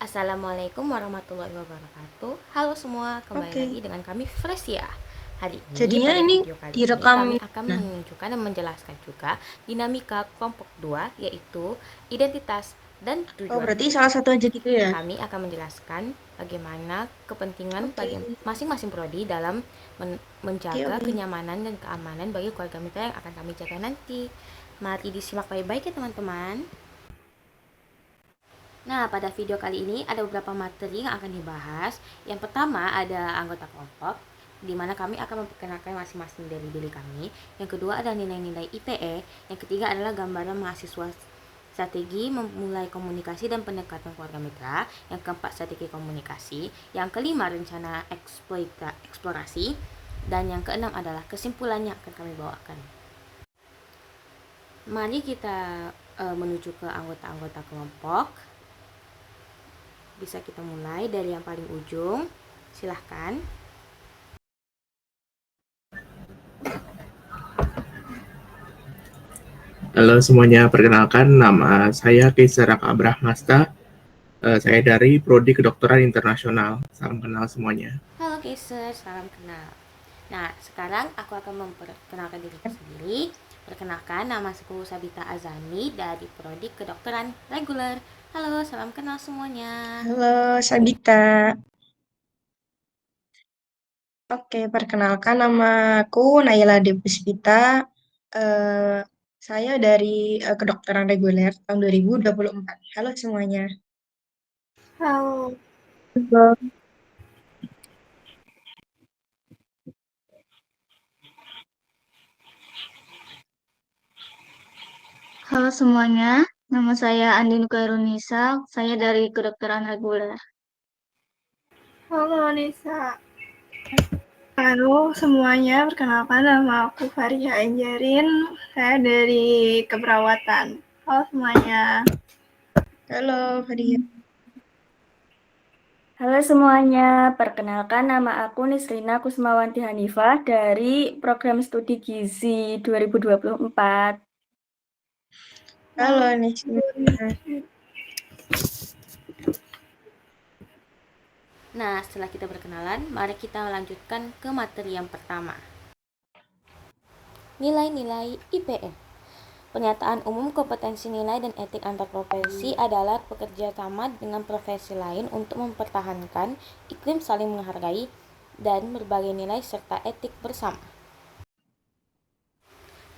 Assalamualaikum warahmatullahi wabarakatuh. Halo semua, kembali Oke, lagi dengan kami Fresia. Hari ini jadinya pada ini video kali ini direkam. kami akan Nah, menunjukkan dan menjelaskan juga dinamika kelompok 2, yaitu identitas dan oh tujuan. berarti salah satu aja gitu ya? Kami akan menjelaskan bagaimana kepentingan Oke, bagi masing-masing prodi dalam oke, menjaga oke. kenyamanan dan keamanan bagi keluarga mitra yang akan kami jaga nanti. Mari disimak baik-baik ya teman-teman. Nah, pada video kali ini ada beberapa materi yang akan dibahas. Yang pertama ada anggota kelompok, di mana kami akan memperkenalkan masing-masing dari diri kami. Yang kedua ada nilai-nilai IPE. Yang ketiga adalah gambaran mahasiswa strategi memulai komunikasi dan pendekatan keluarga mitra. Yang keempat strategi komunikasi. Yang kelima rencana eksplorasi. Dan yang keenam adalah kesimpulannya akan kami bawakan. Mari kita menuju ke anggota-anggota kelompok. Bisa kita mulai dari yang paling ujung. Silahkan. Halo semuanya, perkenalkan nama saya Kaisar Raka Abrahmasta. Saya dari Prodi Kedokteran Internasional. Salam kenal semuanya. Halo Kaiser, salam kenal. Nah, sekarang aku akan memperkenalkan diriku sendiri. Perkenalkan, nama aku Sabita Azani dari Prodi Kedokteran Reguler. Halo, salam kenal semuanya. Halo, Sabita. Oke, perkenalkan nama aku Naila Depuspita. Eh, saya dari Kedokteran Reguler tahun 2024. Halo semuanya. Halo, Halo. halo semuanya. Nama saya Andin Kairunisa. Saya dari Kedokteran Reguler. Halo Nisa. Halo semuanya, perkenalkan nama aku Faria Anjarin. Saya dari keperawatan. Halo semuanya. Halo, Fadia. Halo semuanya, perkenalkan nama aku Nisrina Kusmawanti Hanifah dari Program Studi Gizi 2024. Halo, Nisha. Nah, setelah kita berkenalan, mari kita lanjutkan ke materi yang pertama. Nilai-nilai IPM. Pernyataan umum kompetensi nilai dan etik antar profesi adalah bekerja sama dengan profesi lain untuk mempertahankan iklim saling menghargai dan berbagai nilai serta etik bersama.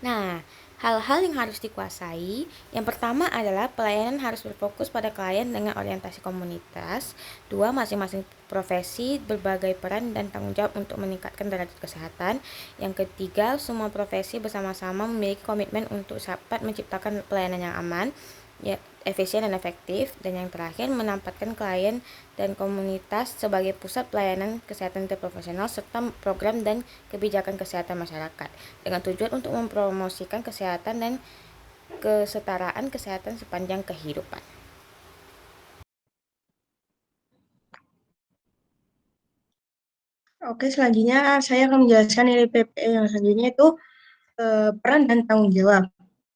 Nah, hal-hal yang harus dikuasai, yang pertama adalah pelayanan harus berfokus pada klien dengan orientasi komunitas. Dua, masing-masing profesi berbagai peran dan tanggung jawab untuk meningkatkan derajat kesehatan. Yang ketiga, semua profesi bersama-sama memiliki komitmen untuk dapat menciptakan pelayanan yang aman, ya, efisien dan efektif. Dan yang terakhir, menempatkan klien dan komunitas sebagai pusat pelayanan kesehatan interprofesional serta program dan kebijakan kesehatan masyarakat dengan tujuan untuk mempromosikan kesehatan dan kesetaraan kesehatan sepanjang kehidupan. Oke, selanjutnya saya akan menjelaskan nilai PPE yang selanjutnya itu peran dan tanggung jawab.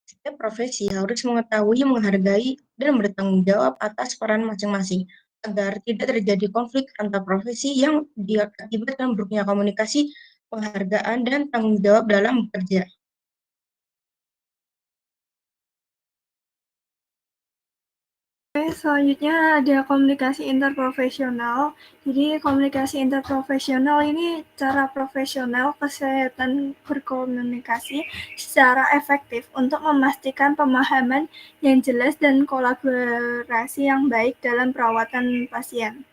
Setiap profesi harus mengetahui, menghargai, dan bertanggung jawab atas peran masing-masing agar tidak terjadi konflik antar profesi yang diakibatkan buruknya komunikasi, penghargaan, dan tanggung jawab dalam bekerja. Selanjutnya ada komunikasi interprofesional. Jadi komunikasi interprofesional ini cara profesional kesehatan berkomunikasi secara efektif untuk memastikan pemahaman yang jelas dan kolaborasi yang baik dalam perawatan pasien.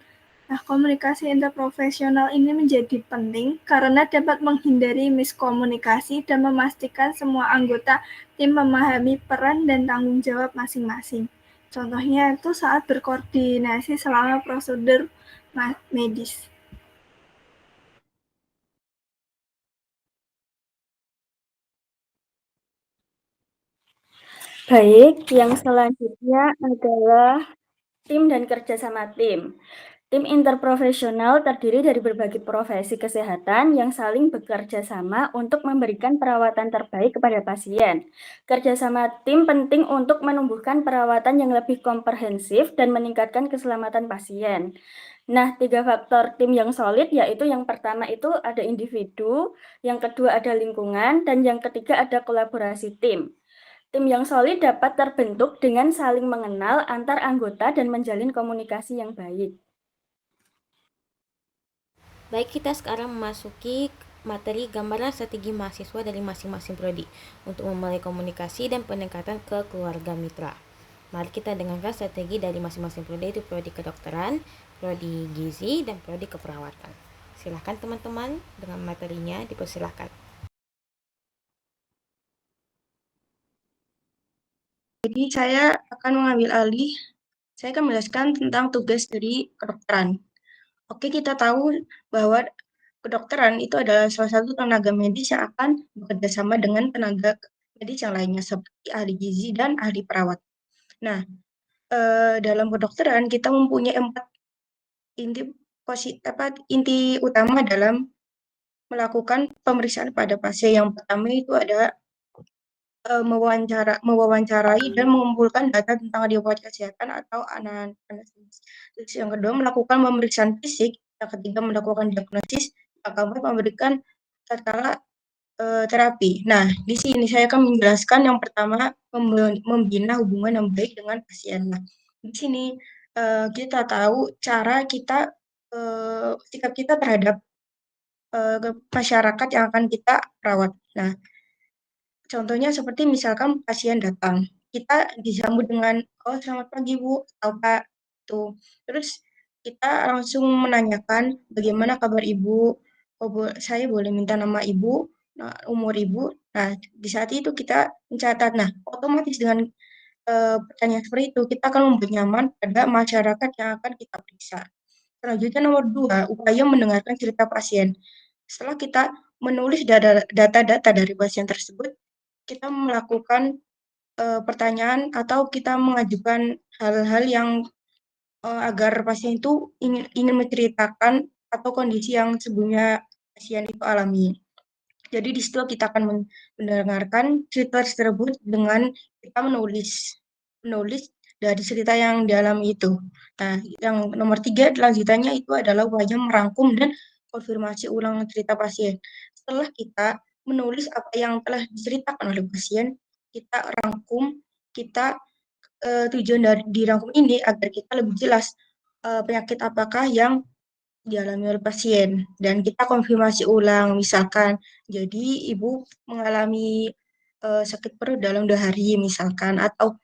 Nah, komunikasi interprofesional ini menjadi penting karena dapat menghindari miskomunikasi dan memastikan semua anggota tim memahami peran dan tanggung jawab masing-masing. Contohnya itu saat berkoordinasi selama prosedur medis. Baik, yang selanjutnya adalah tim dan kerja sama tim. Tim interprofesional terdiri dari berbagai profesi kesehatan yang saling bekerja sama untuk memberikan perawatan terbaik kepada pasien. Kerjasama tim penting untuk menumbuhkan perawatan yang lebih komprehensif dan meningkatkan keselamatan pasien. Nah, 3 faktor tim yang solid yaitu yang pertama itu ada individu, yang kedua ada lingkungan, dan yang ketiga ada kolaborasi tim. Tim yang solid dapat terbentuk dengan saling mengenal antar anggota dan menjalin komunikasi yang baik. Baik, kita sekarang memasuki materi gambaran strategi mahasiswa dari masing-masing prodi untuk memulai komunikasi dan pendekatan ke keluarga mitra. Mari kita dengarkan strategi dari masing-masing prodi, itu prodi kedokteran, prodi gizi, dan prodi keperawatan. Silahkan teman-teman, dengan materinya dipersilahkan. Jadi saya akan mengambil alih, saya akan menjelaskan tentang tugas dari kedokteran. Oke, kita tahu bahwa kedokteran itu adalah salah satu tenaga medis yang akan bekerja sama dengan tenaga medis yang lainnya seperti ahli gizi dan ahli perawat. Nah, dalam kedokteran kita mempunyai 4 inti utama dalam melakukan pemeriksaan pada pasien. Yang pertama itu ada mewawancarai dan mengumpulkan data tentang riwayat kesehatan atau anamnesis. Terus yang kedua melakukan pemeriksaan fisik, yang ketiga melakukan diagnosis, yang keempat memberikan tatkala terapi. Nah, di sini saya akan menjelaskan yang pertama membina hubungan yang baik dengan pasien. Nah, di sini kita tahu cara kita sikap kita terhadap masyarakat yang akan kita rawat. Nah, contohnya seperti misalkan pasien datang, kita disambut dengan, "Oh, selamat pagi, Bu," atau Pak, tuh. Terus kita langsung menanyakan, "Bagaimana kabar Ibu? Oh, saya boleh minta nama Ibu, umur Ibu?" Nah, di saat itu kita mencatat. Nah, otomatis dengan, pertanyaan seperti itu, kita akan membuat nyaman pada masyarakat yang akan kita periksa. Selanjutnya nomor 2, upaya mendengarkan cerita pasien. Setelah kita menulis data-data dari pasien tersebut, kita melakukan pertanyaan atau kita mengajukan hal-hal yang agar pasien itu ingin menceritakan atau kondisi yang sebelumnya pasien itu alami. Jadi di situ kita akan mendengarkan cerita tersebut dengan kita menulis dari cerita yang dialami itu. Nah, yang nomor 3 lanjutannya itu adalah upaya merangkum dan konfirmasi ulang cerita pasien. Setelah kita menulis apa yang telah diceritakan oleh pasien, kita rangkum, kita tujuan dari dirangkum ini agar kita lebih jelas penyakit apakah yang dialami oleh pasien dan kita konfirmasi ulang, misalkan jadi ibu mengalami sakit perut dalam 2 hari misalkan, atau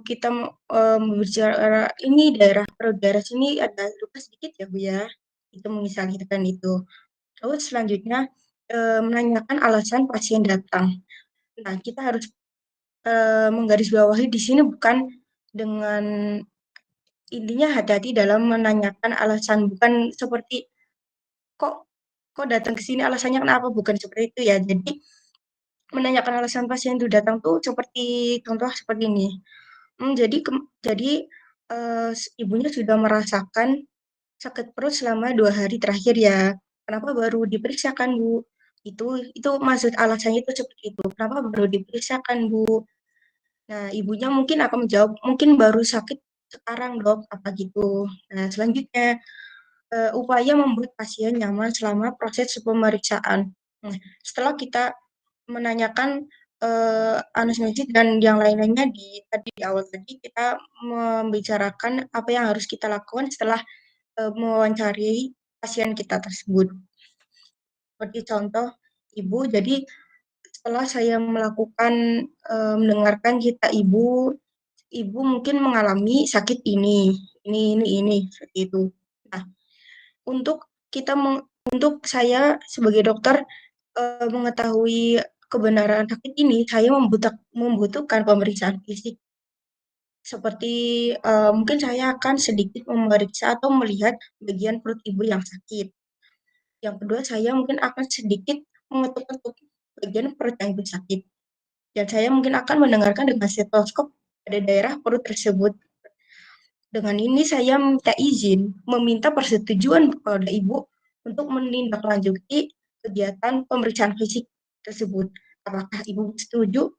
kita berbicara ini daerah perut, daerah sini ada luka sedikit ya Bu ya, itu misalkan itu. Terus selanjutnya menanyakan alasan pasien datang. Nah, kita harus menggarisbawahi di sini bukan dengan intinya hati-hati dalam menanyakan alasan, bukan seperti kok kok datang ke sini alasannya kenapa, bukan seperti itu ya. Jadi menanyakan alasan pasien itu datang tuh seperti contoh seperti ini. Jadi ibunya sudah merasakan sakit perut selama 2 hari terakhir ya. Kenapa baru diperiksakan, Bu? Itu maksud alasannya itu seperti itu. Kenapa baru diperiksakan, Bu? Nah, ibunya mungkin akan menjawab, "Mungkin baru sakit sekarang, Dok," apa gitu. Nah, selanjutnya, upaya membuat pasien nyaman selama proses pemeriksaan. Nah, setelah kita menanyakan, anamnesis dan yang lain-lainnya di awal tadi, kita membicarakan apa yang harus kita lakukan setelah, mewawancarai pasien kita tersebut. Seperti contoh, Ibu, jadi setelah saya melakukan, mendengarkan cerita Ibu mungkin mengalami sakit ini, seperti itu. Nah, untuk kita untuk saya sebagai dokter, mengetahui kebenaran sakit ini, saya membutuhkan pemeriksaan fisik. Seperti, mungkin saya akan sedikit memeriksa atau melihat bagian perut ibu yang sakit. Yang kedua, saya mungkin akan sedikit mengetuk-ketuk bagian perut yang ibu sakit. Dan saya mungkin akan mendengarkan dengan stetoskop pada daerah perut tersebut. Dengan ini saya minta izin, meminta persetujuan kepada Ibu untuk menindaklanjuti kegiatan pemeriksaan fisik tersebut. Apakah Ibu setuju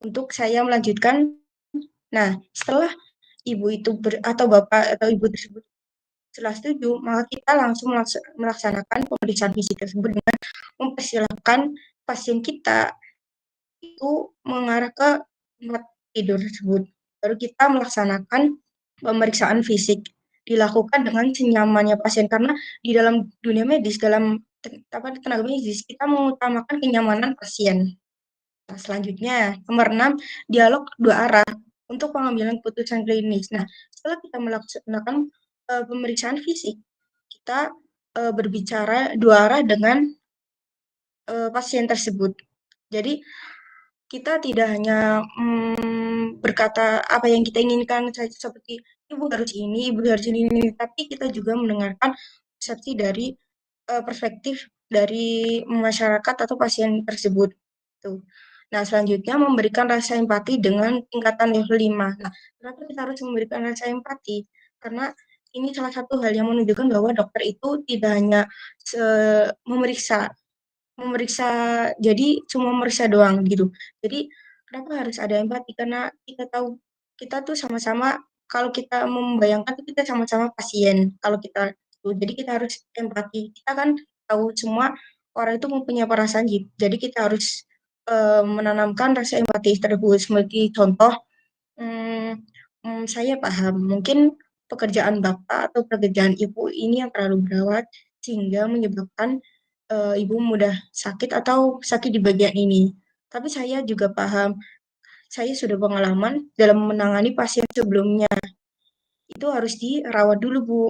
untuk saya melanjutkan? Nah, setelah Ibu itu atau Bapak atau Ibu tersebut setelah setuju, maka kita langsung melaksanakan pemeriksaan fisik tersebut dengan mempersilahkan pasien kita itu mengarah ke tempat tidur tersebut. Baru kita melaksanakan pemeriksaan fisik dilakukan dengan senyamannya pasien karena di dalam dunia medis dalam tenaga medis kita mengutamakan kenyamanan pasien. Nah, selanjutnya nomor 6 dialog dua arah untuk pengambilan keputusan klinis. Nah, setelah kita melaksanakan pemeriksaan fisik, kita berbicara dua arah dengan pasien tersebut. Jadi kita tidak hanya berkata apa yang kita inginkan seperti ibu harus ini, ibu harus ini, tapi kita juga mendengarkan persepsi dari perspektif dari masyarakat atau pasien tersebut. Tuh. Nah, selanjutnya memberikan rasa empati dengan tingkatan level 5. Nah, kenapa kita harus memberikan rasa empati? Karena ini salah satu hal yang menunjukkan bahwa dokter itu tidak hanya memeriksa memeriksa jadi cuma memeriksa doang gitu. Jadi kenapa harus ada empati? Karena kita tahu kita tuh sama-sama kalau kita membayangkan tuh kita sama-sama pasien. Kalau kita jadi kita harus empati. Kita kan tahu semua orang itu mempunyai perasaan gitu. Jadi kita harus menanamkan rasa empati tersebut. Seperti contoh, saya paham mungkin pekerjaan bapak atau pekerjaan ibu ini yang terlalu berat sehingga menyebabkan ibu mudah sakit atau sakit di bagian ini. Tapi saya juga paham, saya sudah pengalaman dalam menangani pasien sebelumnya. Itu harus dirawat dulu, Bu.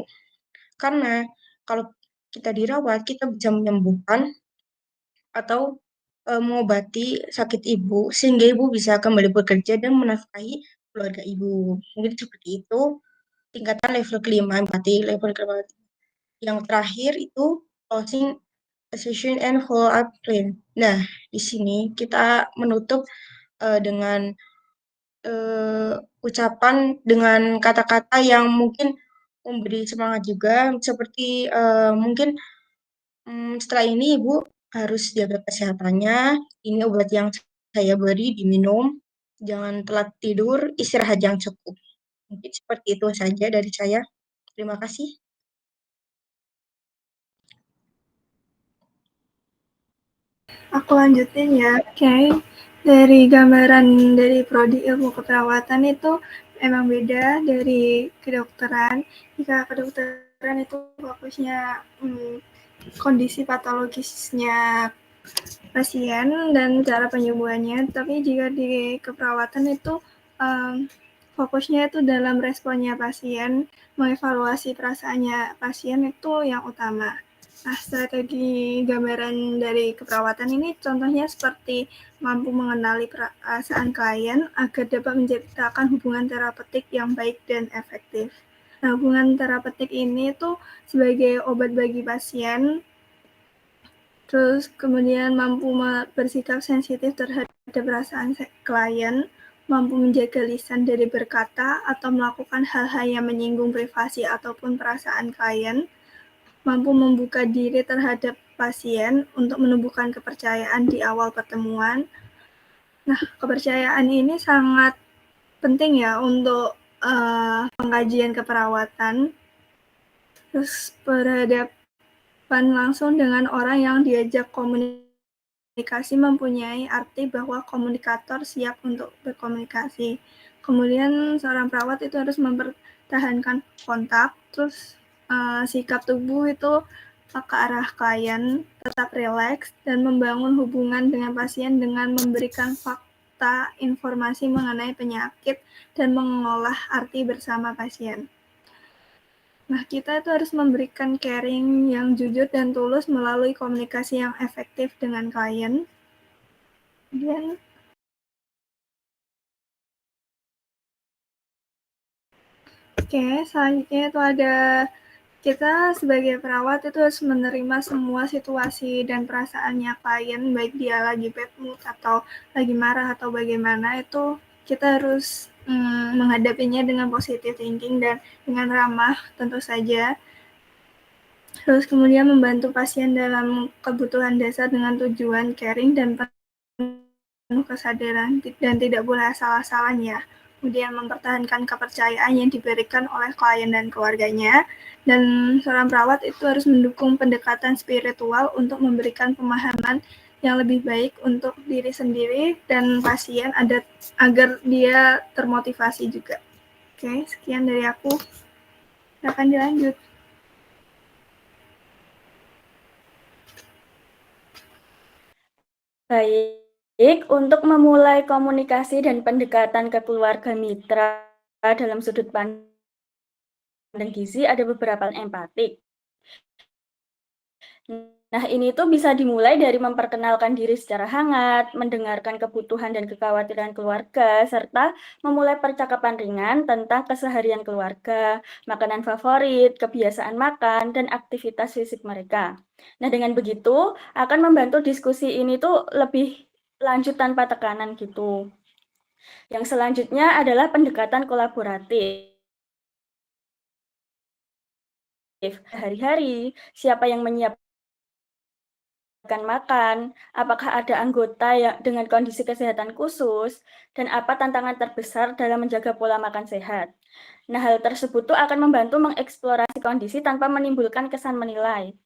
Karena kalau kita dirawat, kita bisa menyembuhkan atau mengobati sakit ibu sehingga ibu bisa kembali bekerja dan menafkahi keluarga ibu. Mungkin seperti itu. Tingkatan level kelima, empati level kelima. Yang terakhir itu closing session and follow up plan. Nah, di sini kita menutup dengan ucapan dengan kata-kata yang mungkin memberi semangat juga, seperti mungkin setelah ini Ibu harus jaga kesehatannya. Ini obat yang saya beri diminum. Jangan telat tidur, istirahat yang cukup. Mungkin seperti itu saja dari saya. Terima kasih. Aku lanjutin ya. Oke. Dari gambaran dari prodi ilmu keperawatan itu emang beda dari kedokteran. Jika kedokteran itu fokusnya kondisi patologisnya pasien dan cara penyembuhannya, tapi jika di keperawatan itu fokusnya itu dalam responnya pasien, mengevaluasi perasaannya pasien itu yang utama. Nah, strategi gambaran dari keperawatan ini contohnya seperti mampu mengenali perasaan klien agar dapat menciptakan hubungan terapeutik yang baik dan efektif. Nah, hubungan terapeutik ini tuh sebagai obat bagi pasien, terus kemudian mampu bersikap sensitif terhadap perasaan klien, mampu menjaga lisan dari berkata atau melakukan hal-hal yang menyinggung privasi ataupun perasaan klien, mampu membuka diri terhadap pasien untuk menumbuhkan kepercayaan di awal pertemuan. Nah, kepercayaan ini sangat penting ya untuk pengkajian keperawatan. Terus berhadapan langsung dengan orang yang diajak komunikasi mempunyai arti bahwa komunikator siap untuk berkomunikasi. Kemudian seorang perawat itu harus mempertahankan kontak, terus sikap tubuh itu ke arah klien, tetap rileks, dan membangun hubungan dengan pasien dengan memberikan fakta, informasi mengenai penyakit, dan mengolah arti bersama pasien. Nah, kita itu harus memberikan caring yang jujur dan tulus melalui komunikasi yang efektif dengan klien. Kemudian, selanjutnya itu ada kita sebagai perawat itu harus menerima semua situasi dan perasaannya klien, baik dia lagi bad mood atau lagi marah atau bagaimana, itu kita harus menghadapinya dengan positive thinking dan dengan ramah tentu saja. Terus kemudian membantu pasien dalam kebutuhan dasar dengan tujuan caring dan penuh kesadaran dan tidak boleh asal-asalan ya. Kemudian mempertahankan kepercayaan yang diberikan oleh klien dan keluarganya. Dan seorang perawat itu harus mendukung pendekatan spiritual untuk memberikan pemahaman yang lebih baik untuk diri sendiri dan pasien agar dia termotivasi juga. Oke, sekian dari aku. Silakan dilanjut. Baik, untuk memulai komunikasi dan pendekatan ke keluarga mitra dalam sudut pandang gizi ada beberapa empatik. Nah, ini tuh bisa dimulai dari memperkenalkan diri secara hangat, mendengarkan kebutuhan dan kekhawatiran keluarga, serta memulai percakapan ringan tentang keseharian keluarga, makanan favorit, kebiasaan makan, dan aktivitas fisik mereka. Nah, dengan begitu akan membantu diskusi ini tuh lebih lanjut tanpa tekanan gitu. Yang selanjutnya adalah pendekatan kolaboratif. Hari-hari, siapa yang menyiapkan makan, apakah ada anggota yang dengan kondisi kesehatan khusus, dan apa tantangan terbesar dalam menjaga pola makan sehat. Nah, hal tersebut tuh akan membantu mengeksplorasi kondisi tanpa menimbulkan kesan menilai.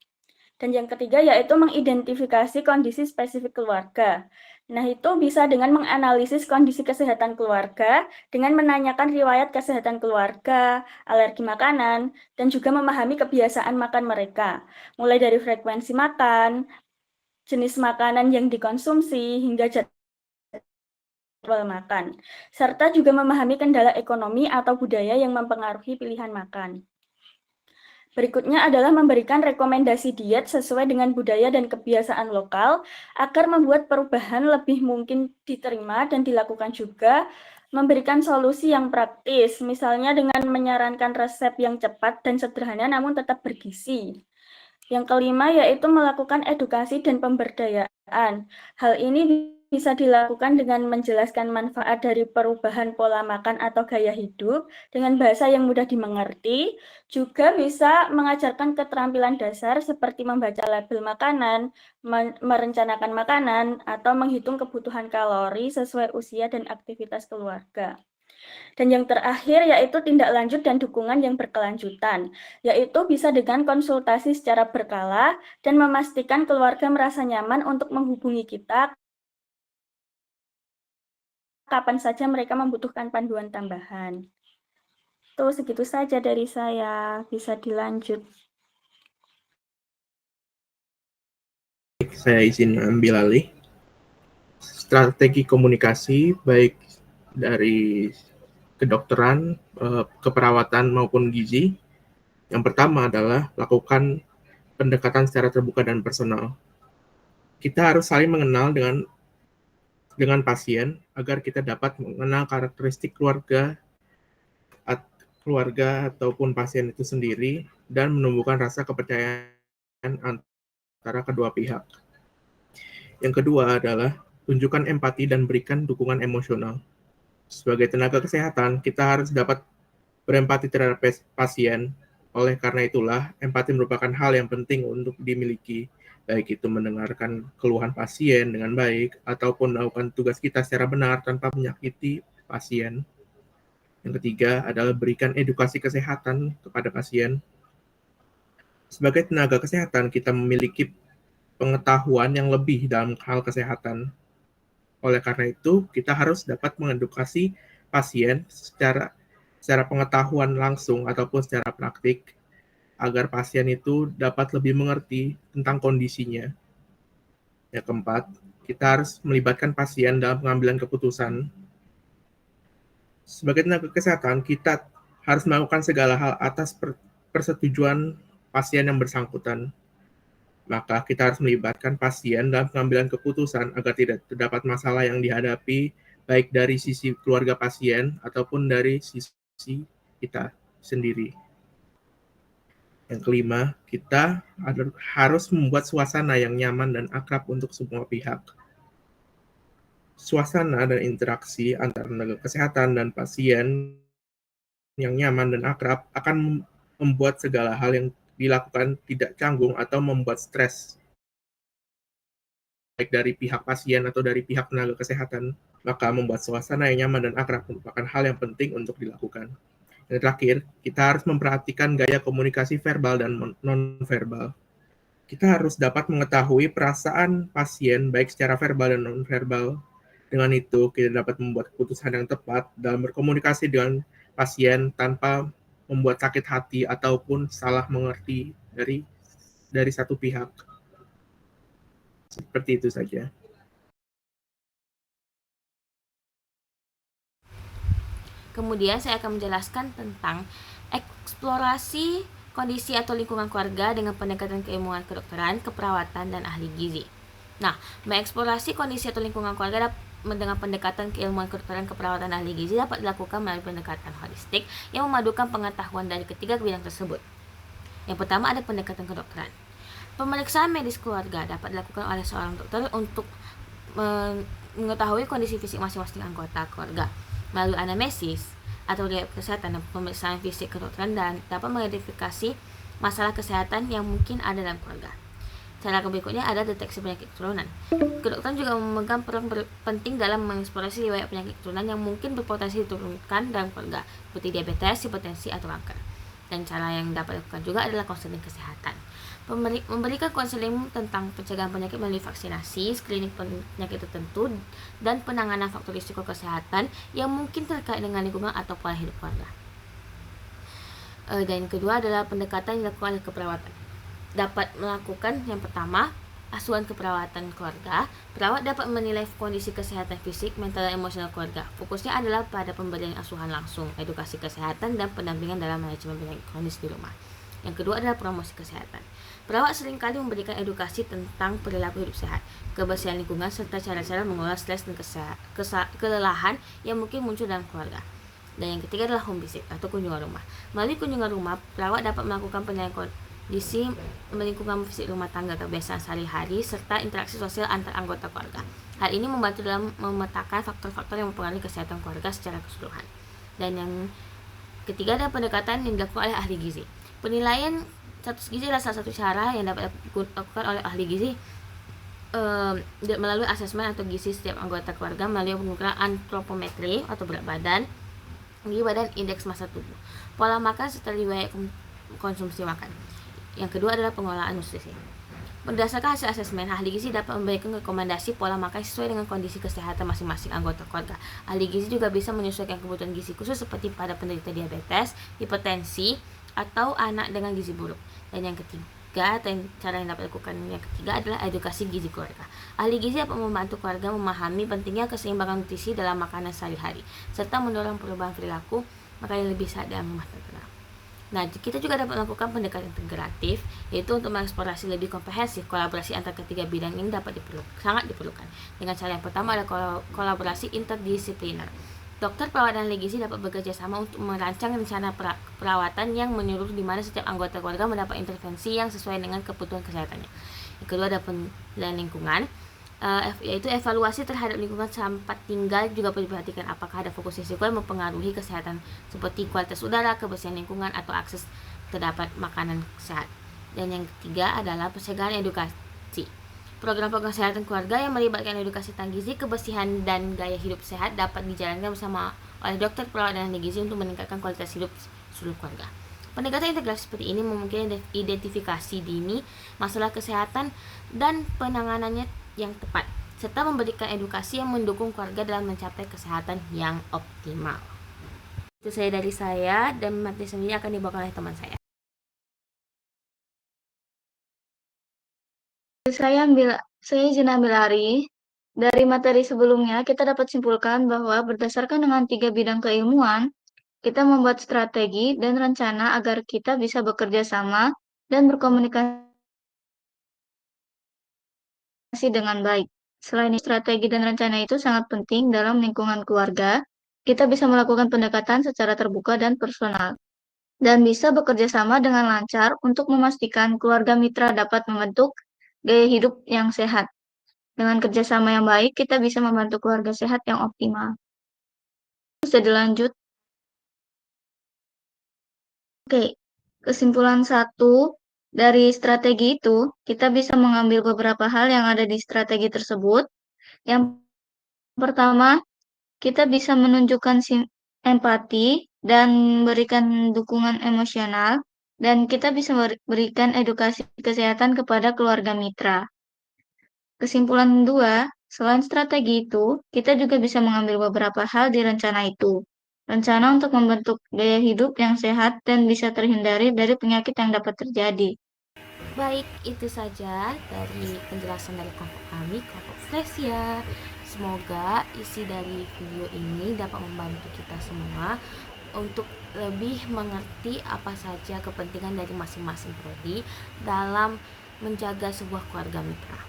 Dan yang ketiga yaitu mengidentifikasi kondisi spesifik keluarga. Nah, itu bisa dengan menganalisis kondisi kesehatan keluarga, dengan menanyakan riwayat kesehatan keluarga, alergi makanan, dan juga memahami kebiasaan makan mereka. Mulai dari frekuensi makan, jenis makanan yang dikonsumsi, hingga jadwal makan. Serta juga memahami kendala ekonomi atau budaya yang mempengaruhi pilihan makan. Berikutnya adalah memberikan rekomendasi diet sesuai dengan budaya dan kebiasaan lokal agar membuat perubahan lebih mungkin diterima dan dilakukan juga, memberikan solusi yang praktis, misalnya dengan menyarankan resep yang cepat dan sederhana namun tetap bergizi. Yang kelima yaitu melakukan edukasi dan pemberdayaan. Hal ini bisa dilakukan dengan menjelaskan manfaat dari perubahan pola makan atau gaya hidup dengan bahasa yang mudah dimengerti. Juga bisa mengajarkan keterampilan dasar seperti membaca label makanan, merencanakan makanan, atau menghitung kebutuhan kalori sesuai usia dan aktivitas keluarga. Dan yang terakhir yaitu tindak lanjut dan dukungan yang berkelanjutan, yaitu bisa dengan konsultasi secara berkala dan memastikan keluarga merasa nyaman untuk menghubungi kita kapan saja mereka membutuhkan panduan tambahan. Tuh, segitu saja dari saya. Bisa dilanjut. Saya izin ambil alih. Strategi komunikasi baik dari kedokteran, keperawatan maupun gizi. Yang pertama adalah lakukan pendekatan secara terbuka dan personal. Kita harus saling mengenal dengan pasien agar kita dapat mengenal karakteristik keluarga ataupun pasien itu sendiri dan menumbuhkan rasa kepercayaan antara kedua pihak. Yang kedua adalah tunjukkan empati dan berikan dukungan emosional. Sebagai tenaga kesehatan, kita harus dapat berempati terhadap pasien. Oleh karena itulah, empati merupakan hal yang penting untuk dimiliki, baik itu mendengarkan keluhan pasien dengan baik, ataupun melakukan tugas kita secara benar tanpa menyakiti pasien. Yang ketiga adalah berikan edukasi kesehatan kepada pasien. Sebagai tenaga kesehatan, kita memiliki pengetahuan yang lebih dalam hal kesehatan. Oleh karena itu, kita harus dapat mengedukasi pasien secara pengetahuan langsung ataupun secara praktik agar pasien itu dapat lebih mengerti tentang kondisinya. Yang keempat, kita harus melibatkan pasien dalam pengambilan keputusan. Sebagai tenaga kesehatan, kita harus melakukan segala hal atas persetujuan pasien yang bersangkutan. Maka kita harus melibatkan pasien dalam pengambilan keputusan agar tidak terdapat masalah yang dihadapi baik dari sisi keluarga pasien ataupun dari sisi kita sendiri. Yang kelima, kita harus membuat suasana yang nyaman dan akrab untuk semua pihak. suasana dan interaksi antara tenaga kesehatan dan pasien yang nyaman dan akrab akan membuat segala hal yang dilakukan tidak canggung atau membuat stres, baik dari pihak pasien atau dari pihak tenaga kesehatan. Maka membuat suasana yang nyaman dan akrab merupakan hal yang penting untuk dilakukan. Yang terakhir, kita harus memperhatikan gaya komunikasi verbal dan non-verbal. Kita harus dapat mengetahui perasaan pasien baik secara verbal dan non-verbal. Dengan itu, kita dapat membuat keputusan yang tepat dalam berkomunikasi dengan pasien tanpa membuat sakit hati ataupun salah mengerti dari satu pihak. Seperti itu saja. Kemudian saya akan menjelaskan tentang eksplorasi kondisi atau lingkungan keluarga dengan pendekatan keilmuan kedokteran, keperawatan, dan ahli gizi. Nah, mengeksplorasi kondisi atau lingkungan keluarga dengan pendekatan keilmuan kedokteran, keperawatan, ahli gizi dapat dilakukan melalui pendekatan holistik yang memadukan pengetahuan dari ketiga bidang tersebut. Yang pertama ada pendekatan kedokteran. Pemeriksaan medis keluarga dapat dilakukan oleh seorang dokter untuk mengetahui kondisi fisik masing-masing anggota keluarga melalui anamnesis atau riwayat kesehatan dan pemeriksaan fisik kedokteran dan dapat mengidentifikasi masalah kesehatan yang mungkin ada dalam keluarga. Cara berikutnya ada deteksi penyakit keturunan. Kedokteran juga memegang peran penting dalam mengeksplorasi riwayat penyakit keturunan yang mungkin berpotensi diturunkan dalam keluarga, seperti diabetes, hipertensi, atau kanker. Dan cara yang dapat dilakukan juga adalah konseling kesehatan. Memberikan konseling tentang pencegahan penyakit melalui vaksinasi, screening penyakit tertentu, dan penanganan faktor risiko kesehatan yang mungkin terkait dengan lingkungan atau pola hidup keluarga. Dan yang kedua adalah pendekatan yang dilakukan oleh keperawatan. Dapat melakukan yang pertama, asuhan keperawatan keluarga. Perawat dapat menilai kondisi kesehatan fisik, mental, dan emosional keluarga. Fokusnya adalah pada pemberian asuhan langsung, edukasi kesehatan, dan pendampingan dalam manajemen penyakit kronis di rumah. Yang kedua adalah promosi kesehatan. Perawat seringkali memberikan edukasi tentang perilaku hidup sehat, kebersihan lingkungan, serta cara-cara mengelola stres dan kelelahan yang mungkin muncul dalam keluarga. Dan yang ketiga adalah home visit atau kunjungan rumah. Melalui kunjungan rumah, perawat dapat melakukan penilaian kondisi lingkungan fisik rumah tangga, kebiasaan sehari-hari, serta interaksi sosial antar anggota keluarga. Hal ini membantu dalam memetakan faktor-faktor yang mempengaruhi kesehatan keluarga secara keseluruhan. Dan yang ketiga adalah pendekatan yang dilakukan oleh ahli gizi. Penilaian status gizi adalah salah satu cara yang dapat dilakukan oleh ahli gizi melalui asesmen atau gizi setiap anggota keluarga melalui pengukuran antropometri atau berat badan, tinggi badan, indeks massa tubuh, pola makan serta riwayat konsumsi makan. Yang kedua adalah pengelolaan nutrisi. Berdasarkan hasil asesmen, ahli gizi dapat memberikan rekomendasi pola makan sesuai dengan kondisi kesehatan masing-masing anggota keluarga. Ahli gizi juga bisa menyesuaikan kebutuhan gizi khusus seperti pada penderita diabetes, hipertensi, atau anak dengan gizi buruk. Dan yang ketiga, cara yang dapat dilakukan yang ketiga adalah edukasi gizi keluarga. Ahli gizi dapat membantu keluarga memahami pentingnya keseimbangan nutrisi dalam makanan sehari-hari, serta mendorong perubahan perilaku makanan yang lebih sehat dalam rumah tangga. Nah, kita juga dapat melakukan pendekatan integratif, yaitu untuk mengeksplorasi lebih komprehensif kolaborasi antara ketiga bidang ini sangat diperlukan. Dengan cara yang pertama adalah kolaborasi interdisipliner. Dokter, perawat, dan ahli gizi dapat bekerja sama untuk merancang rencana perawatan yang menyeluruh di mana setiap anggota keluarga mendapat intervensi yang sesuai dengan kebutuhan kesehatannya. Yang kedua ada penilaian lingkungan, yaitu evaluasi terhadap lingkungan tempat tinggal juga perlu diperhatikan apakah ada fokus risiko yang mempengaruhi kesehatan seperti kualitas udara, kebersihan lingkungan, atau akses terdapat makanan sehat. Dan yang ketiga adalah pencegahan edukasi. Program-program kesehatan keluarga yang melibatkan edukasi tentang gizi, kebersihan, dan gaya hidup sehat dapat dijalankan bersama oleh dokter, perawat, dan ahli gizi untuk meningkatkan kualitas hidup seluruh keluarga. Pendekatan integrasi seperti ini memungkinkan identifikasi dini masalah kesehatan dan penanganannya yang tepat, serta memberikan edukasi yang mendukung keluarga dalam mencapai kesehatan yang optimal. Itu saya dari saya, dan materi selanjutnya akan dibawakan oleh teman saya. Saya izin ambil alih. Dari materi sebelumnya, kita dapat simpulkan bahwa berdasarkan dengan 3 bidang keilmuan, kita membuat strategi dan rencana agar kita bisa bekerja sama dan berkomunikasi dengan baik. Selain itu, strategi dan rencana itu sangat penting dalam lingkungan keluarga. Kita bisa melakukan pendekatan secara terbuka dan personal, dan bisa bekerja sama dengan lancar untuk memastikan keluarga mitra dapat membentuk gaya hidup yang sehat. Dengan kerjasama yang baik, kita bisa membantu keluarga sehat yang optimal. Bisa dilanjut. Oke, kesimpulan 1 dari strategi itu, kita bisa mengambil beberapa hal yang ada di strategi tersebut. Yang pertama, kita bisa menunjukkan empati dan memberikan dukungan emosional, dan kita bisa berikan edukasi kesehatan kepada keluarga mitra. Kesimpulan 2, selain strategi itu, kita juga bisa mengambil beberapa hal di rencana itu. Rencana untuk membentuk gaya hidup yang sehat dan bisa terhindari dari penyakit yang dapat terjadi. Baik, itu saja dari penjelasan dari kelompok kami, kelompok Fresia. Semoga isi dari video ini dapat membantu kita semua untuk lebih mengerti apa saja kepentingan dari masing-masing prodi dalam menjaga sebuah keluarga mitra.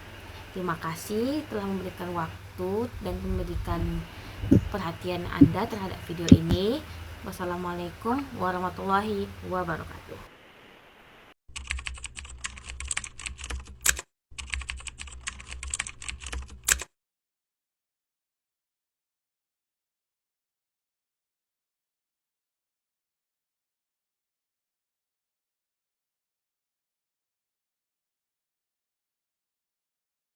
Terima kasih telah memberikan waktu dan memberikan perhatian Anda terhadap video ini. Wassalamualaikum warahmatullahi wabarakatuh.